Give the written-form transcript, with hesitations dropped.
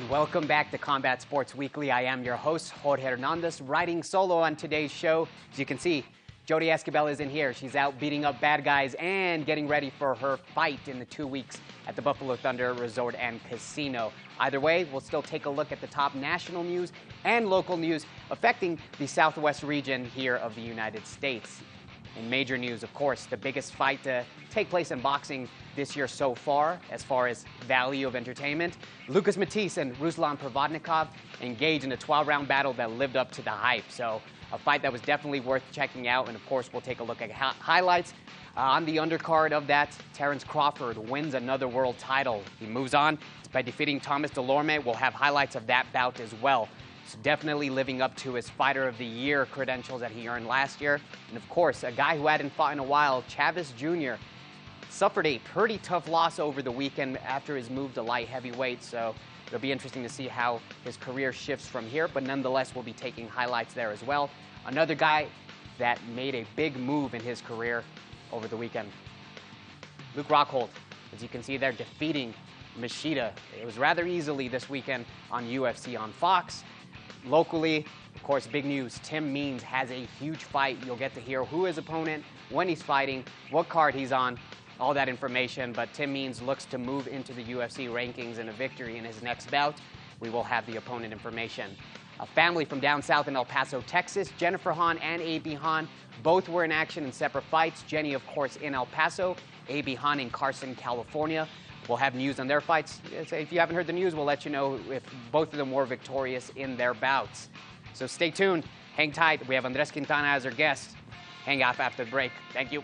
Welcome back to Combat Sports Weekly. I am your host, Jorge Hernandez, riding solo on today's show. As you can see, Jody Esquivel is in here. She's out beating up bad guys and getting ready for her fight in the 2 weeks at the Buffalo Thunder Resort and Casino. Either way, we'll still take a look at the top national news and local news affecting the Southwest region here of the United States. In major news, of course, the biggest fight to take place in boxing this year so far, as far as value of entertainment. Lucas Matthysse and Ruslan Provodnikov engaged in a 12-round battle that lived up to the hype. So a fight that was definitely worth checking out. And of course, we'll take a look at highlights. On the undercard of that, Terence Crawford wins another world title. He moves on by defeating Thomas Dulorme. We'll have highlights of that bout as well. So definitely living up to his Fighter of the Year credentials that he earned last year. And of course, a guy who hadn't fought in a while, Chavez Jr., suffered a pretty tough loss over the weekend after his move to light heavyweight. So it'll be interesting to see how his career shifts from here. But nonetheless, we'll be taking highlights there as well. Another guy that made a big move in his career over the weekend, Luke Rockhold, as you can see there, defeating Machida. It was rather easily this weekend on UFC on Fox. Locally, of course, big news. Tim Means has a huge fight. You'll get to hear who his opponent, when he's fighting, what card he's on, all that information. But Tim Means looks to move into the UFC rankings and a victory in his next bout. We will have the opponent information. A family from down south in El Paso, Texas, Jennifer Hahn and A.B. Hahn, both were in action in separate fights. Jenny, of course, in El Paso, A.B. Hahn in Carson, California. We'll have news on their fights. If you haven't heard the news, we'll let you know if both of them were victorious in their bouts. So stay tuned, hang tight. We have Andres Quintana as our guest. Hang off after the break. Thank you.